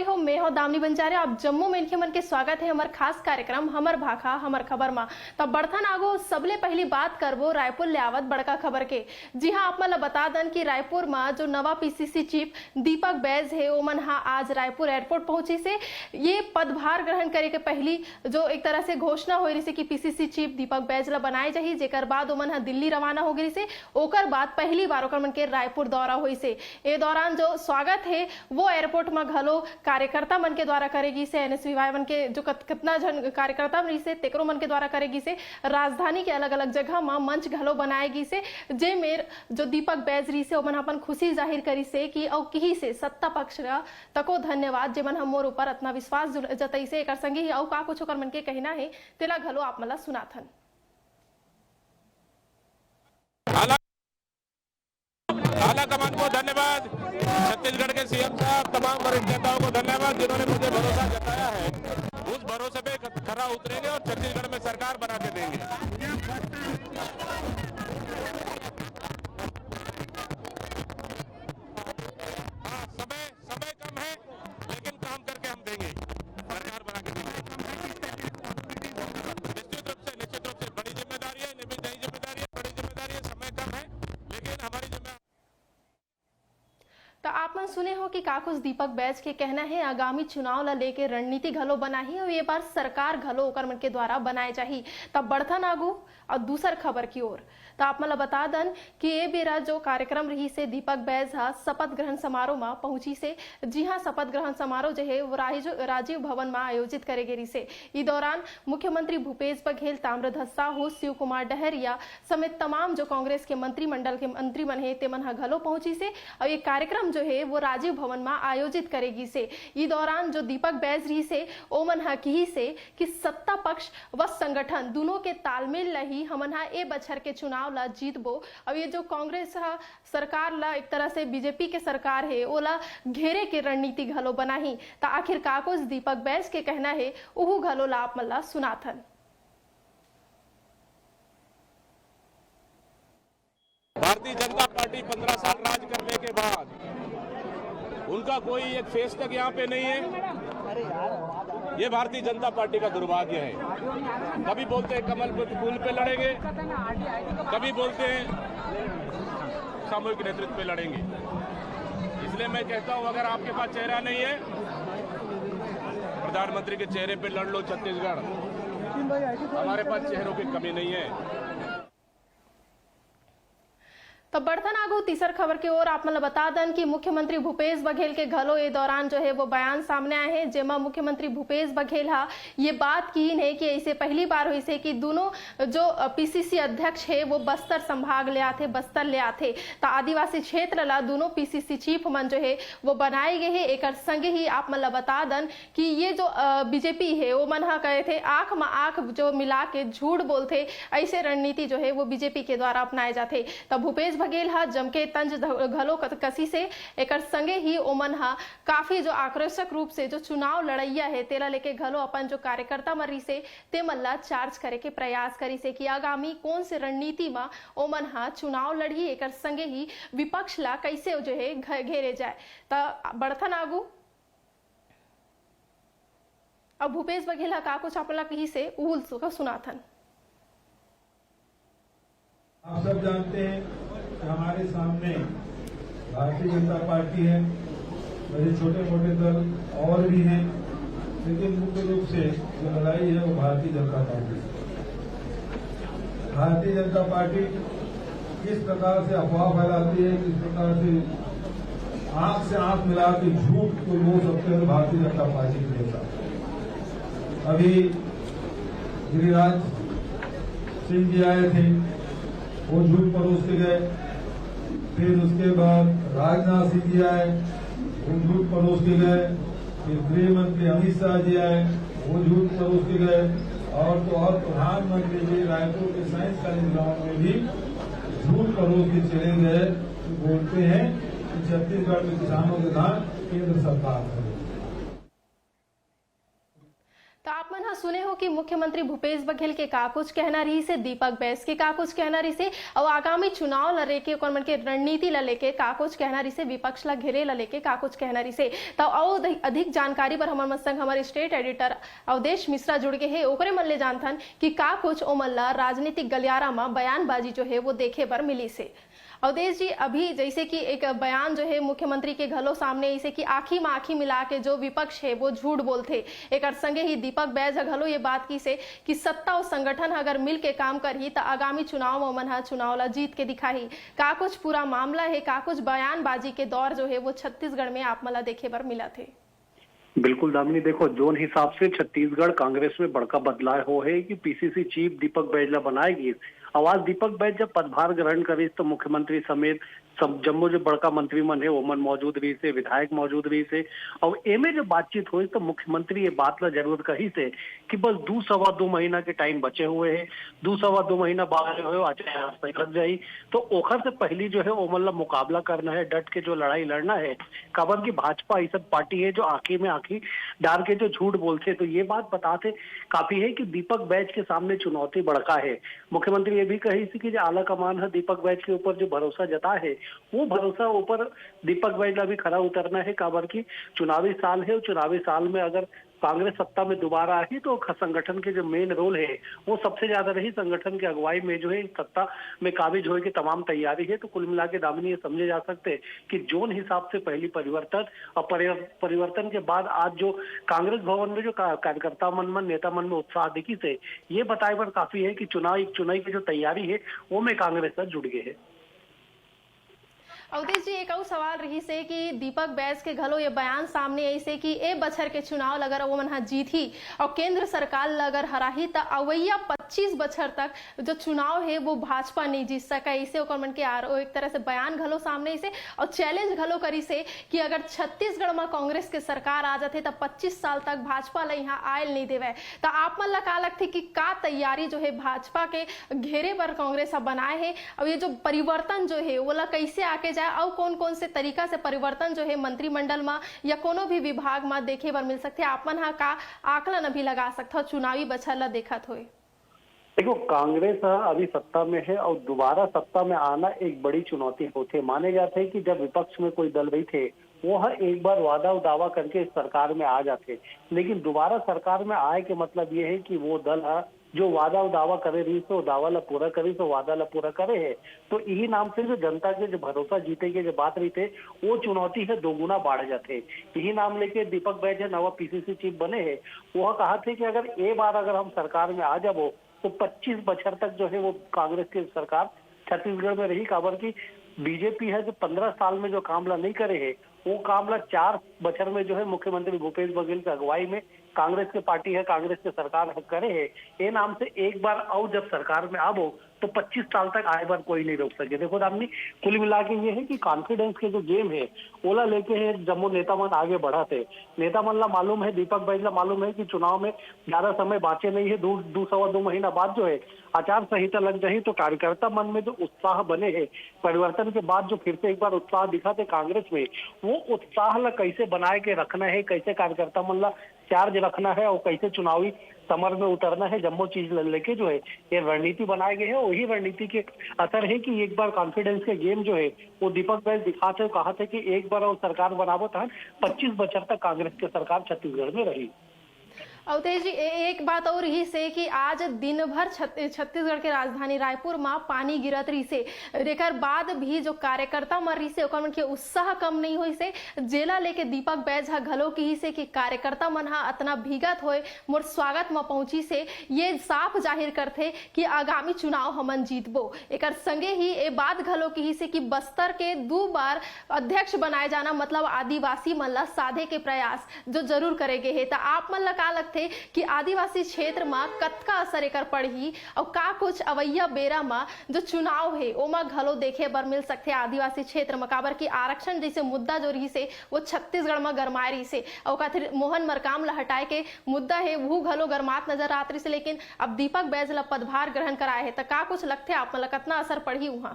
रही हो मैं हो दामनी बंजारे। आप जम्मू में इनके मन के स्वागत है हमार खास कार्यक्रम हमर भाखा हमर खबर में। तब बढ़थन आगो सबले पहली बात करबो रायपुर ले आवत बड़का खबर के। जी हाँ, आप मला बता दन कि रायपुर में जो नवा पीसीसी चीफ दीपक बैज है वो मन आज रायपुर एयरपोर्ट पहुंची से ये पदभार ग्रहण करे के पहली जो एक तरह से घोषणा हो रही से कि पीसीसी चीफ दीपक बैज ला बनाए जाही, जेकर बाद ओमन दिल्ली रवाना हो गई से। ओकर बाद पहली बार ओकर मन के रायपुर दौरा हुई से। ए दौरान जो स्वागत है वो एयरपोर्ट में घलो कार्यकर्ता मन के द्वारा करेगी से। एनएसयूआई मन के जो कितना जन कार्यकर्ता रही से तेकरो मन के द्वारा करेगी से। राजधानी के अलग अलग जगह में मंच घलो बनाएगी से, जे मेर जो दीपक बैज रही से ओमन अपन खुशी जाहिर करी से कि औ किही से सत्ता पक्ष तको धन्यवाद जे मन हमोर ऊपर इतना विश्वास जतई से। एक संगे ही औ का कुछ ओकर मन के कहना है तेला घलो आप मला सुनाथन। आला कमान को धन्यवाद, छत्तीसगढ़ के सीएम साहब, तमाम वरिष्ठ नेताओं को धन्यवाद जिन्होंने मुझे भरोसा जताया है। उस भरोसे पे खरा उतरेंगे और छत्तीसगढ़ में सरकार बना के देंगे। हाँ, समय कम है लेकिन काम करके हम देंगे, सरकार बना के देंगे। निश्चित रूप से बड़ी जिम्मेदारी है, नई जिम्मेदारी है, बड़ी जिम्मेदारी है। समय कम है लेकिन हमारी जिम्मेदारी। तो आप मन सुने हो कि काकुस दीपक बैज के कहना है आगामी चुनाव ला लेके रणनीति घलो बनाही और ये बार सरकार घलो ओकर मन के द्वारा बनाए जाही। तब बढ़थन आगू और दूसर खबर की ओर। तो आप मला बता दन कि ये बेरा जो कार्यक्रम रही से दीपक बैज शपथ ग्रहण समारोह में पहुंची से। जी हाँ, शपथ ग्रहण समारोह जो है वो राजीव भवन में आयोजित करे गई से। इस दौरान मुख्यमंत्री भूपेश बघेल, ताम्रध्वज साहू, शिव कुमार डहरिया समेत तमाम जो कांग्रेस के मंत्रिमंडल के मंत्री मन है ते मन घलो पहुंची से। और ये कार्यक्रम जो है वो राजीव भवन में आयोजित करेगी से। इस दौरान जो दीपक बैज रही से ओमन कही से कि सत्ता पक्ष व संगठन दोनों के तालमेल लही हमन ए बछर के चुनाव ला जीतबो। अब ये जो कांग्रेस सरकार ला एक तरह से बीजेपी के सरकार है ओला घेरे के रणनीति घलो बनाही। तो आखिर काकुस दीपक बैज के कहना है उहु घलो ला आप मल्ला सुनाथन। भारतीय जनता पार्टी 15 साल राज करने के बाद उनका कोई एक फेस तक यहाँ पे नहीं है। ये भारतीय जनता पार्टी का दुर्भाग्य है। कभी बोलते हैं कमल फूल पे लड़ेंगे, कभी बोलते हैं सामूहिक नेतृत्व पे लड़ेंगे। इसलिए मैं कहता हूं अगर आपके पास चेहरा नहीं है, प्रधानमंत्री के चेहरे पे लड़ लो छत्तीसगढ़। हमारे पास चेहरों की कमी नहीं है। तो बढ़थन आगू तीसर खबर की ओर। आप मतलब बता दन कि मुख्यमंत्री भूपेश बघेल के घलो ये दौरान जो है वो बयान सामने आए हैं, जेमा मुख्यमंत्री भूपेश बघेल ये बात की है कि ऐसे पहली बार हुई से कि दोनों जो पीसीसी अध्यक्ष है वो बस्तर संभाग ले आते, बस्तर ले आते। तो आदिवासी क्षेत्र ला दोनों पीसीसी चीफ मन जो है वो बनाए गए हैं। एक संगे ही आप मतलब बता दन कि ये जो बीजेपी है वो मन कहे थे आंख में आंख जो मिला के झूठ बोलते, ऐसे रणनीति जो है वो बीजेपी के द्वारा अपनाए जाते। तो भूपेश बघेल जमके तंज घलो कसी से। एक संगे ही ओमन काफी जो आक्रोशक रूप से जो चुनाव लड़ैया है तेला लेके घलो अपन जो कार्यकर्ता मरी से ते मल्ला चार्ज करे के प्रयास करी से कि आगामी कौन से रणनीति में ओमन चुनाव लड़ी। एक संगे ही विपक्ष ला कैसे जो है घेरे जाए। तो बढ़थन आगू अब भूपेश बघेल का कुछ अपना कही से उहुल सुनाथन। आप सब जानते हैं कि हमारे सामने भारतीय जनता पार्टी है, मेरे छोटे मोटे दल और भी हैं, लेकिन मुख्य रूप से जो लड़ाई है वो भारतीय जनता पार्टी। भारतीय जनता पार्टी किस प्रकार से अफवाह फैलाती है, किस प्रकार से आंख से आंख मिला के झूठ को बोल सकते हैं भारतीय जनता पार्टी के नेता। अभी गिरिराज सिंह जी आए थे, वो झूठ परोस के गए। फिर उसके बाद राजनाथ सिंह जी आए, वो झूठ परोस के गए। फिर गृह मंत्री अमित शाह जी आए, वो झूठ परोस के गए। और तो और प्रधानमंत्री जी रायपुर के साइंस कॉलेज ग्राउंड में भी झूठ परोस के चले गए। तो बोलते हैं कि छत्तीसगढ़ में किसानों के धान केंद्र सरकार करे। तो आप मन सुने हो कि मुख्यमंत्री भूपेश बघेल के का कुछ कहना रही से, दीपक बैस के का कुछ कहना रही से, और आगामी चुनाव ला लेके ओकर मन के रणनीति ला लेके का कुछ कहना रही से, विपक्ष ला घेरे ला लेके का कुछ कहना रही से। तो और अधिक जानकारी पर हमारे संग हमारे स्टेट एडिटर अवधेश मिश्रा जुड़ गए हैं, ओकरे मन ले जानथन कि का कुछ ओमन ला राजनीतिक गलियारा में बयानबाजी जो है वो देखे बर मिली से। अवधेश जी, अभी जैसे कि एक बयान जो है मुख्यमंत्री के घलो सामने ऐसे कि आँखी में आँखी मिला के जो विपक्ष है वो झूठ बोलते, एक संगे ही दीपक बैज घलो ये बात की से कि सत्ता और संगठन अगर मिल के काम करही तो आगामी चुनाव में मन चुनाव ला जीत के दिखाही। का कुछ पूरा मामला है, का कुछ बयानबाजी के दौर जो है वो छत्तीसगढ़ में आप मला देखे बर मिला थे। बिल्कुल दामिनी, देखो जोन हिसाब से छत्तीसगढ़ कांग्रेस में बड़का बदलाव हो है कि पीसीसी चीफ दीपक बैज ला बनाएगी। आवाज दीपक बैज जब पदभार ग्रहण करे तो मुख्यमंत्री समेत सब जम्मो जो बड़का मंत्री मन है ओमन मौजूद रही से, विधायक मौजूद रही से, और एमे जब बातचीत हुई तो मुख्यमंत्री ये बात ला जरूर कही से कि बस 2-2.5 महीना के टाइम बचे हुए है, 2-2.5 महीना बाद जो है आचार लग जाई, तो ओखर से पहली जो है ओमन ला मुकाबला करना है, डट के जो लड़ाई लड़ना है। काबर की भाजपा ऐसा पार्टी है जो आंखी में आंखी डाल के जो झूठ बोलते, तो ये बात बताते काफी है कि दीपक बैज के सामने चुनौती बड़का है। मुख्यमंत्री ये भी कही थी कि जो आला कमान है दीपक बैज के ऊपर जो भरोसा जता है वो भरोसा ऊपर दीपक बैज का भी खरा उतरना है। काबर की चुनावी साल है, चुनावी साल में अगर कांग्रेस सत्ता में दोबारा आई तो संगठन के जो मेन रोल है वो सबसे ज्यादा रही, संगठन की अगुवाई में जो है सत्ता में काबिज होने की तमाम तैयारी है। तो कुल मिला के दामिनी ये समझे जा सकते हैं कि जोन हिसाब से पहली परिवर्तन और परिवर्तन के बाद आज जो कांग्रेस भवन में जो कार्यकर्ता मन नेता मन में उत्साह दिखी से ये बताए पर काफी है कि चुनाव की जो तैयारी है वो में कांग्रेस से जुड़ गए है। अवधेश जी, एक और सवाल रही से कि दीपक बैस के घलो ये बयान सामने ऐसे कि ए बछर के चुनाव अगर वो मन जीत ही और केंद्र सरकार अगर हराही तो अवैया 25 बछर तक जो चुनाव है वो भाजपा नहीं जीत सका, इसे ओकर मन के आरो एक तरह से बयान घलो सामने से और चैलेंज घलो करी से कि अगर छत्तीसगढ़ में कांग्रेस के सरकार आ जाते तो 25 साल तक भाजपा ला यहाँ आयल नहीं देवे। तो आप मन ला का लगती कि का तैयारी जो है भाजपा के घेरे पर कांग्रेस बनाए है, और ये जो परिवर्तन जो है वो ला कैसे आके और कौन कौन से तरीका से परिवर्तन जो है मंत्रिमंडल में या कोनो भी विभाग में देखे बर मिल सकते, आप मन हा का आकलन अभी लगा सकते हो चुनावी बछर ला देखत होए? देखो कांग्रेस अभी सत्ता में है और दोबारा सत्ता में आना एक बड़ी चुनौती होती। माने जाते हैं कि जब विपक्ष में कोई दल भी थे वो एक बार वादा दावा करके सरकार में आ जाते, लेकिन दोबारा सरकार में आए के मतलब ये है कि वो दल जो वादा दावा करे रही तो दावा ला पूरा करी तो वादा ला पूरा करे है। तो यही नाम से जो जनता के जो भरोसा जीते के जो बात रही थे वो चुनौती है दोगुना बढ़ जाते। यही नाम लेके दीपक बैज नवा पीसीसी चीफ बने हैं, वह कहा थे कि अगर एक बार अगर हम सरकार में आ जाओ तो 25 बछर तक जो है वो कांग्रेस की सरकार छत्तीसगढ़ में रही। काबर की बीजेपी है जो 15 साल में जो कामला नहीं करे है वो कामला 4 बछर में जो है मुख्यमंत्री भूपेश बघेल की अगुवाई में कांग्रेस की पार्टी है, कांग्रेस की सरकार करे है। ये नाम से एक बार आओ जब सरकार में आवो तो 25 साल तक आए बार कोई नहीं रोक सके। देखो दामनी, कुल मिला के ये है कि कॉन्फिडेंस के जो गेम है ओला लेके है जम्मू नेता मन आगे बढ़ा थे। नेता मन ला मालूम है, दीपक बैज ला मालूम है कि चुनाव में ज्यादा समय बाचे नहीं है, 2-2.25 महीना बाद जो है आचार संहिता लग जाही तो कार्यकर्ता मन में जो उत्साह बने हैं परिवर्तन के बाद जो फिर से एक बार उत्साह दिखा थे कांग्रेस में, वो उत्साह ला कैसे बनाए के रखना है, कैसे कार्यकर्ता मन ला चार्ज रखना है और कैसे चुनावी समर में उतरना है, जम्मो चीज लेके जो है ये रणनीति बनाए गए हैं। वही रणनीति के असर है कि एक बार कॉन्फिडेंस के गेम जो है वो दीपक बैज दिखाते कहा थे कि एक बार और सरकार बनावो था 25 बछर तक कांग्रेस की सरकार छत्तीसगढ़ में रही। अवधेश जी, एक बात और ही से कि आज दिन भर छत्तीसगढ़ के राजधानी रायपुर में पानी गिरत रही से, एकर बाद भी जो कार्यकर्ता मर रही से ओकर मन के उत्साह कम नहीं हुई से, जेला लेके दीपक बैज घलो की ही से कि कार्यकर्ता मन हा इतना भीगत होए मोर स्वागत में पहुंची से ये साफ जाहिर करते कि आगामी चुनाव हमन जीतबो। एकर संगे ही ए बात घलो की ही से कि बस्तर के 2 बार अध्यक्ष बनाए जाना मतलब आदिवासी मन ला साधे के प्रयास जो जरूर करेगे है। तो आप मन ला का लगते कि आदिवासी क्षेत्र में कतका असर एकर पड़ही और का कुछ अवैया बेरा में जो चुनाव है ओमा घलो देखे बर मिल सकते आदिवासी क्षेत्र में? काबर की आरक्षण जैसे मुद्दा जो रही से वो छत्तीसगढ़ में गरमाए रही से और का मोहन मरकाम ला हटाए के मुद्दा है वो घलो गरमात नजर आत रही से, लेकिन अब दीपक बैज ला पदभार ग्रहण कराए है तो का कुछ लगते आप मतलब कितना असर पड़ी वहां?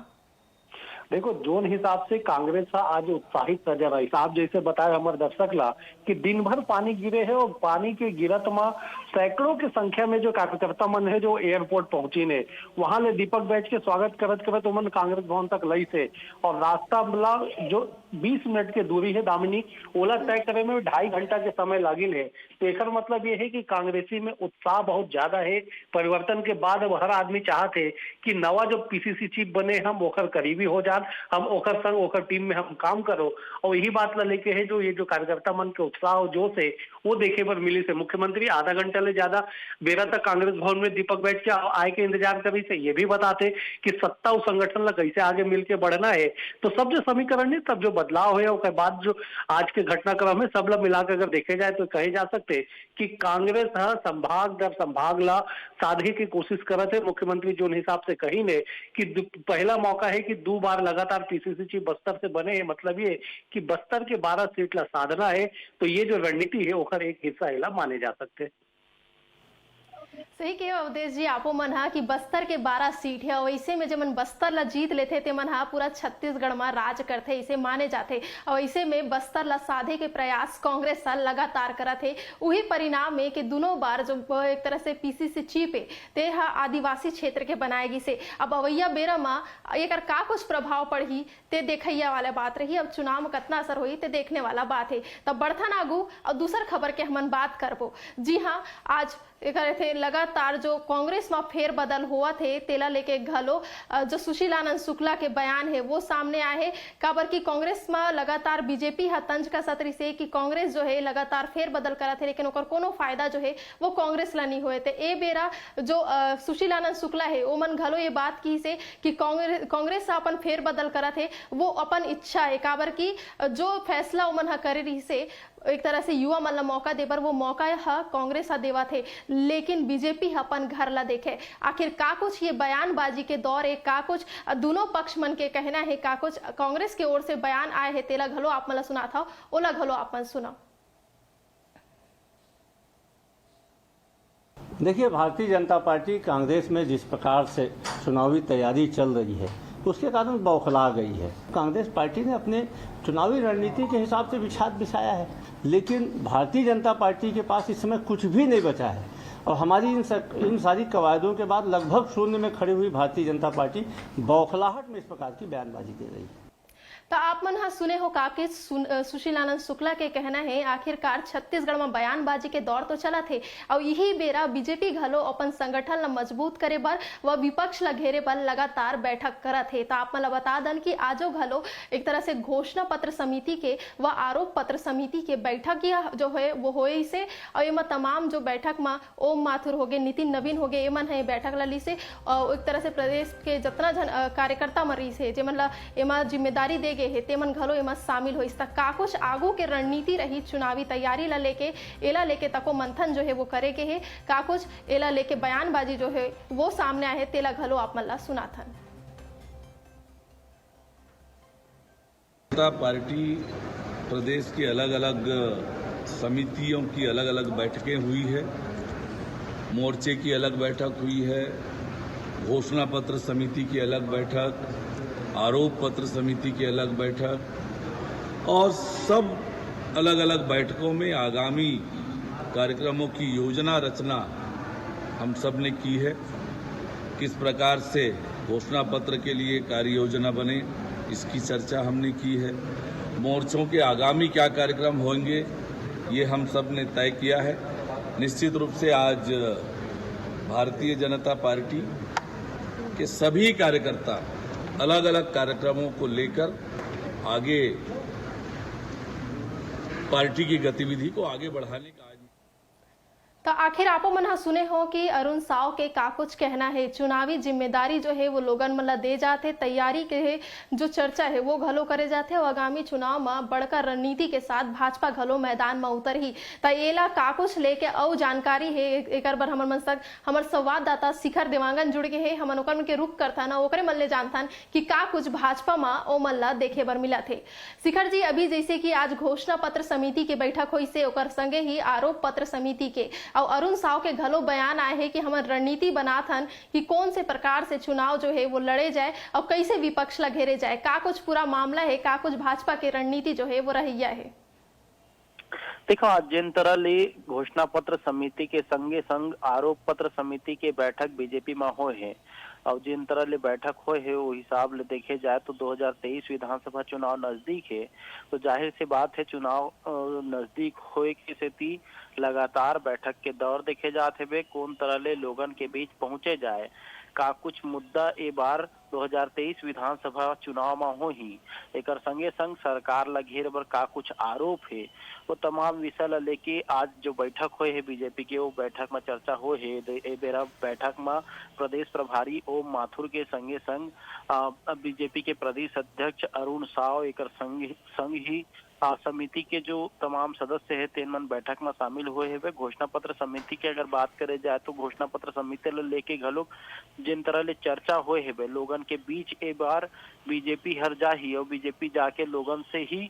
देखो जोन हिसाब से कांग्रेस आज उत्साहित नजर आई। साहब जैसे बताया हमारे दर्शक ला कि दिन भर पानी गिरे है और पानी के गिरत में सैकड़ों की संख्या में जो कार्यकर्ता मन है जो एयरपोर्ट पहुंची ने वहां ले दीपक बैच के स्वागत करत करत उमन कांग्रेस भवन तक लई से और रास्ता वाला जो 20 मिनट की दूरी है दामिनी ओला तय करे में 2.5 घंटा के समय लागिल है। तो एक मतलब ये है कि कांग्रेसी में उत्साह बहुत ज्यादा है। परिवर्तन के बाद अब हर आदमी चाहते है कि नवा जो पीसीसी चीफ बने हम ओकर करीबी हो जान, हम ओकर संग ओकर टीम में हम काम करो और यही बात ला लेके है जो ये जो कार्यकर्ता मन के उत्साह और जोश है वो देखे पर मिली से। मुख्यमंत्री आधा घंटा ले ज्यादा बेरा तक कांग्रेस भवन में दीपक बैठ के आए के इंतजार करी से ये भी बताते कि सत्ता और संगठन ला कैसे आगे मिलकर बढ़ना है। तो सब जो समीकरण है सब जो बदलाव है उसके बाद जो आज के घटनाक्रम है सब ला मिलाकर अगर देखे जाए तो कहे जा सकते कि कांग्रेस संभाग दर संभाग ला साधे की कोशिश करत है। मुख्यमंत्री जो हिसाब से कही ने कि पहला मौका है कि 2 बार लगातार पीसीसी चीफ बस्तर से बने हैं, मतलब ये कि बस्तर के 12 सीट ला साधना है। तो ये जो रणनीति है ओकर एक हिस्सा इला माने जा सकते। सही कहे अवधेश जी आपो मन हा कि बस्तर के 12 सीट है और ऐसे में जब मन बस्तर ला जीत लेते ते मन हा पूरा छत्तीसगढ़ में राज करते इसे माने जाते और ऐसे में बस्तर ला साधे के प्रयास कांग्रेस सा लगातार करत है। वही परिणाम में कि दोनों बार जो एक तरह से पीसीसी चीफ है ते हा आदिवासी क्षेत्र के बनाएगी से अब अवैया बेरा में एक का कुछ प्रभाव पड़ी ते देखैया वाला बात रही। अब चुनाव में कितना असर हुई ते देखने वाला बात है। तब बढ़थन आगू और दूसर खबर के हमन बात करबो। जी हाँ, आज थे लगातार जो कांग्रेस में फेर बदल हुआ थे तेला लेके घलो जो सुशीलानंद शुक्ला के बयान है वो सामने आए है। काबर की कांग्रेस में लगातार बीजेपी हा तंज का सत्र से कि कांग्रेस जो है लगातार फेर बदल करा थे लेकिन ओकर कोनो फायदा जो है वो कांग्रेस ला नहीं हुए थे। ए बेरा जो सुशीलानंद शुक्ला है वो मन घलो ये बात की से कि कांग्रेस अपन फेर बदल करा थे वो अपन इच्छा है। काबर की जो फैसला उमन हा करे रही से एक तरह से युवा मन ला मौका देबर वो मौका हा कांग्रेस हा देवा थे लेकिन बीजेपी अपन घर ला देखे। आखिर का कुछ ये बयानबाजी के दौर है, का कुछ दोनों पक्ष मन के कहना है, का कुछ कांग्रेस के ओर से बयान आए हैं तेला घलो आप मला सुना था ओला घलो आप मन सुना। देखिए, भारतीय जनता पार्टी कांग्रेस में जिस प्रकार से चुनावी तैयारी चल रही है उसके कारण बौखला गई है। कांग्रेस पार्टी ने अपने चुनावी रणनीति के हिसाब से बिछाया है लेकिन भारतीय जनता पार्टी के पास इस समय कुछ भी नहीं बचा है और हमारी इन सारी कवायदों के बाद लगभग शून्य में खड़ी हुई भारतीय जनता पार्टी बौखलाहट में इस प्रकार की बयानबाजी दे रही है। तो आप मन हा सुने हो काके सुशीलानंद शुक्ला के कहना है आखिरकार छत्तीसगढ़ में बयानबाजी के दौर तो चला थे और यही बेरा बीजेपी घलो अपन संगठन ला मजबूत करे बर व विपक्ष ला घेरे बर लगातार बैठक करत है। तो आप मन ला बता दन कि आजो घलो एक तरह से घोषणा पत्र समिति के व आरोप पत्र समिति के बैठक जो है वो होए से और एमा तमाम जो बैठक में ओम माथुर हो गए, नितिन नवीन हो गए, एमन है बैठक ला ली से एक तरह से प्रदेश के जितना जन कार्यकर्ता मरी से जेमन ला एमा जिम्मेदारी दे गए है तेमन घलो एमा शामिल होइस। तक का कुछ आगू के रणनीति रही चुनावी तैयारी ला लेके एला लेके तको मंथन जो है वो करे के है, का कुछ एला लेके बयानबाजी जो है वो सामने आए है तेला घलो आप मन ला सुनाथन। पार्टी प्रदेश की अलग अलग समितियों की अलग अलग बैठकें हुई है, मोर्चे की अलग बैठक हुई है, घोषणा पत्र समिति की अलग बैठक, आरोप पत्र समिति की अलग बैठक और सब अलग अलग बैठकों में आगामी कार्यक्रमों की योजना रचना हम सब ने की है। किस प्रकार से घोषणा पत्र के लिए कार्य योजना बने इसकी चर्चा हमने की है। मोर्चों के आगामी क्या कार्यक्रम होंगे ये हम सब ने तय किया है। निश्चित रूप से आज भारतीय जनता पार्टी के सभी कार्यकर्ता अलग अलग कार्यक्रमों को लेकर आगे पार्टी की गतिविधि को आगे बढ़ाने का तो आखिर आपो मन हा सुने हो कि अरुण साव के का कुछ कहना है। चुनावी जिम्मेदारी जो है वो लोगन मन ला दे जाते, तैयारी के जो चर्चा है वो घलो करे जाते और आगामी चुनाव में बड़का रणनीति के साथ भाजपा घलो मैदान में उतर ही। तो एला का कुछ लेके और जानकारी है एक बार हमर मन तक हमर संवाददाता शिखर देवांगन जुड़ के है, हमन ओकर मन के रुक करता ना ओकरे मन ले जानथन कि का कुछ भाजपा में ओ मन ला देखे बर मिला थे। शिखर जी, अभी जैसे कि आज घोषणा पत्र समिति के बैठक हुई से ओकर संगे ही आरोप पत्र समिति के और अरुण साव के घलो बयान आए हैं कि हमार रणनीति बनात हन कि कौन से प्रकार से चुनाव जो है वो लड़े जाए और कैसे विपक्ष ला घेरे जाए, का कुछ पूरा मामला है, का कुछ भाजपा की रणनीति जो है वो रहिया है। देखो, आज जिन तरह ले घोषणा पत्र समिति के संगे संग आरोप पत्र समिति के बैठक बीजेपी में हो है और जिन तरह ले बैठक हो है वो हिसाब ले देखे जाए तो 2023 विधानसभा चुनाव नजदीक है, तो जाहिर सी बात है चुनाव नजदीक होए की स्थिति लगातार बैठक के दौर देखे जाते हुए कौन तरह ले लोगन के बीच पहुंचे जाए, का कुछ मुद्दा ए बार 2023 विधानसभा चुनाव में हो ही एक संगे संग सरकार ला घेर बर का कुछ आरोप है, वो तमाम विषय ला लेके आज जो बैठक हुए है बीजेपी के वो बैठक में चर्चा हो है। ए बेरा बैठक में प्रदेश प्रभारी ओम माथुर के संगे संग बीजेपी के प्रदेश अध्यक्ष अरुण साव एक संग ही समिति के जो तमाम सदस्य है तेन मन बैठक में शामिल हुए है। घोषणा पत्र समिति की अगर बात करे जाए तो घोषणा पत्र समिति लेके घलोक जिन तरह ले चर्चा हुए है लोगन के बीच ए बार बीजेपी हर जा ही और बीजेपी जाके लोगन से ही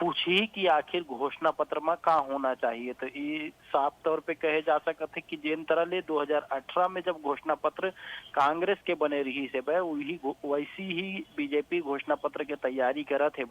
पूछी कि आखिर घोषणा पत्र में का होना चाहिए, तो ये साफ तौर पे कहे जा सकते है कि जिन तरह ले 2018 में जब घोषणा पत्र कांग्रेस के बने रही से वैसी ही बीजेपी घोषणा पत्र के तैयारी करत है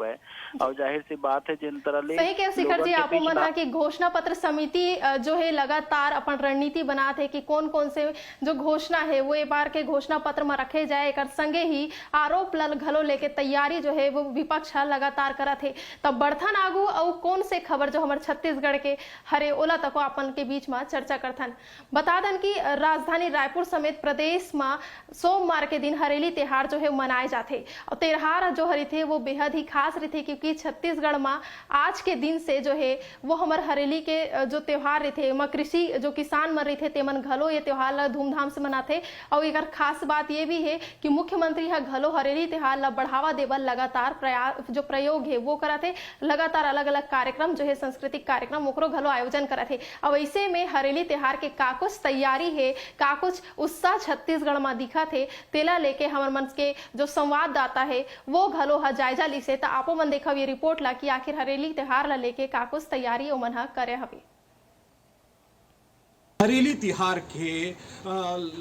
और जाहिर सी बात है जिन तरह ले सही कह शिखर जी आपको मन है कि घोषणा पत्र समिति जो है लगातार अपन रणनीति बनाते है कि कौन कौन से जो घोषणा है वो एक बार के घोषणा पत्र में रखे जाए, एक संगे ही आरोप घलो लेके तैयारी जो है वो विपक्ष लगातार करत है। तब बढ़थन आगू और कौन से खबर जो हमारे छत्तीसगढ़ के हरे ओला तक अपन के बीच में चर्चा करथन। बता दें कि राजधानी रायपुर समेत प्रदेश में सोमवार के दिन हरेली त्योहार जो है मनाए जाते और त्योहार जो हरी थे वो बेहद ही खास रही थे क्योंकि छत्तीसगढ़ में आज के दिन से जो है वो हमारे हरेली के जो त्योहार रहे थे कृषि जो किसान मन रहे थे तेमन घलो ये त्योहार धूमधाम से मनाते और एक खास बात ये भी है कि मुख्यमंत्री घलो हरेली त्योहार ला बढ़ावा देवल लगातार जो प्रयोग है वो करते, लगातार अलग अलग कार्यक्रम जो है सांस्कृतिक कार्यक्रम ओकरो घलो आयोजन करत है। अब ऐसे में हरेली त्योहार के का कुछ तैयारी है, का कुछ उत्साह छत्तीसगढ़ में दिखा थे तेला लेके हमार मन के जो संवाददाता है वो घलो जायजा ली से आपो मन देखब ये रिपोर्ट ला कि आखिर हरेली त्योहार ला लेके का कुछ तैयारी ओ मन करे हवे। हरेली तिहार के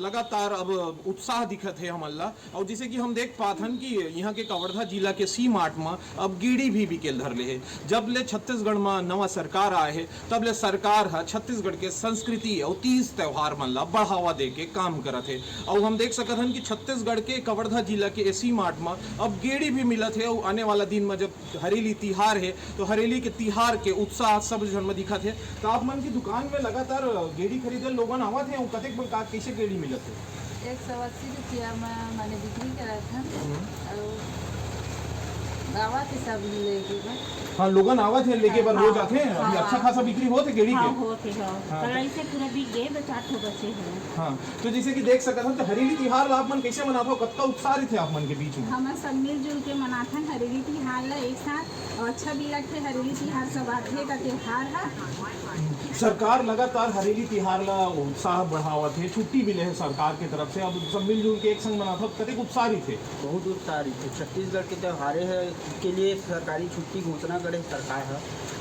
लगातार अब उत्साह दिखत है हमला और जैसे कि हम देख पाथन कि यहाँ के कवर्धा जिला के सी मार्ट में अब गिड़ी भी बिकेल धर ले है। जब ले छत्तीसगढ़ में नवा सरकार आए है तब ले सरकार है छत्तीसगढ़ के संस्कृति और तीज त्योहार मन ला बढ़ावा दे के काम करत है और हम देख सकत हन कि छत्तीसगढ़ के कवर्धा जिला के सी मार्ट में अब गेड़ी भी मिलत है और आने वाला दिन में जब हरेली तिहार है तो हरेली के तिहार के उत्साह सब जन में दिखत है। तो आप मन की दुकान में लगातार गेड़ी खरीदे लोगन आवत है कतेक प्रकार कैसे गेड़ी मिलत है? 180 रुपया में मैंने बिक्री करा था और गावा के सब लेके हाँ लोगन आवत है लेके बर हो जाते हैं। अभी अच्छा खासा बिक्री होते गेड़ी के होते हैं से पूरा बिक गए बचात हो बचे हैं। हाँ तो जैसे कि देख सकते हैं तो हरेली तिहार आप मन कैसे मनाते हो, कत्ता उत्साहित थे आप मन के बीच में? हम सब मिलजुल के मनाते हैं हरेली तिहार ला एक साथ और अच्छा भी लगते है। हरेली तिहार सब आते का त्योहार है। सरकार लगातार हरेली तिहार ला उत्साह बढ़ावत है, छुट्टी मिले है सरकार की तरफ से, अब सब मिलजुल के एक संग मनाते कतेक उत्साहित थे? बहुत उत्साहित थे। छत्तीसगढ़ के त्योहारे है के लिए सरकारी छुट्टी घोषणा करे सरकार है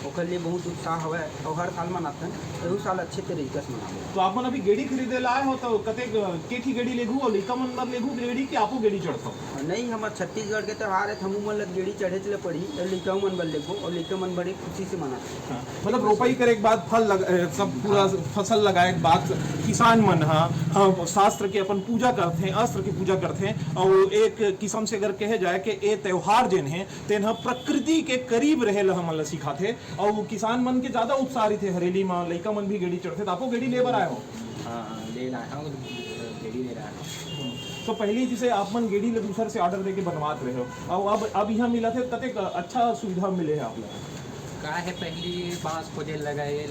ओकर लिए बहुत उत्साह है और हर साल मनाते हैं। एहू साल अच्छे तरीके से मनाते। तो आप मन अभी गेड़ी खरीदे लाए हो तो कतेक केठी गेड़ी लेगू और लइका मन मत लेगू गेड़ी कि आपो गेड़ी चढ़ता? नहीं हमारे छत्तीसगढ़ के त्योहार है हमू मन लग गेड़ी चढ़े चले पड़ी लइका मन बल लेगो और लइका मन बड़ी खुशी से मनाते। मतलब रोपाई करे के बाद फल सब पूरा फसल लगाए के बाद किसान मन शास्त्र के अपन पूजा करते हैं, अस्त्र की पूजा करते हैं और एक किस्म से अगर कहे जाए कि ये त्योहार जिन है तेन प्रकृति के करीब रहे हमन ला सिखाते और किसान मन के ज्यादा उत्साहित थे। हरेली में लइका मन भी गेड़ी चढ़ते। आपको गेड़ी लेबर आए हो? हाँ ले लाया हूँ, गेड़ी ले रहा हूँ। तो पहली जिसे आप मन गेड़ी ले दूसर से ऑर्डर देके बनवात रहे हो और अब यहाँ मिला थे कतेक अच्छा सुविधा मिले है आप लोग? का है पहली बांस खोजे लगाए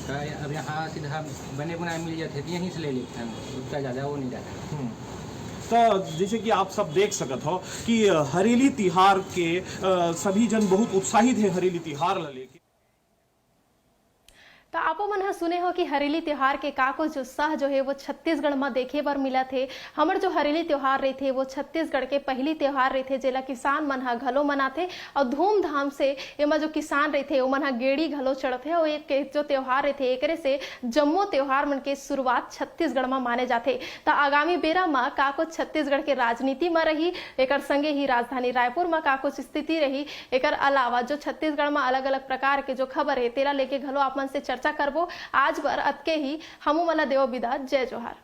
अब यहाँ सीधा बने बनाए मिल जाते थे यहीं से ले लेते हैं, उसका ज़्यादा वो नहीं जाता। तो जैसे कि आप सब देख सकत हो कि हरेली तिहार के सभी जन बहुत उत्साहित है हरेली तिहार ला लेके। तो आप आपो मन ह सुने हो कि हरेली त्योहार के का कुछ उत्साह जो है वो छत्तीसगढ़ में देखे बर मिला थे। हमर जो हरेली त्योहार रहे थे वो छत्तीसगढ़ के पहली त्योहार रहे थे, जेला किसान मन ह घलो मनाथे और धूमधाम से एमा जो किसान रहे थे ओमन ह गेड़ी घलो चढ़थे और एक जो त्योहार रहे थे एकरे से जम्मो त्योहार मन के शुरुआत छत्तीसगढ़ में माने जाथे। त आगामी बेरा में का कुछ छत्तीसगढ़ के राजनीति में रही, एकर संगे ही राजधानी रायपुर में का कुछ स्थिति रही, एकर अलावा जो छत्तीसगढ़ में अलग अलग प्रकार के जो खबर है तेला लेके घलो आप मन से चर्चा करबो। आज बर अतके ही हमू मला देव विदा। जय जोहार।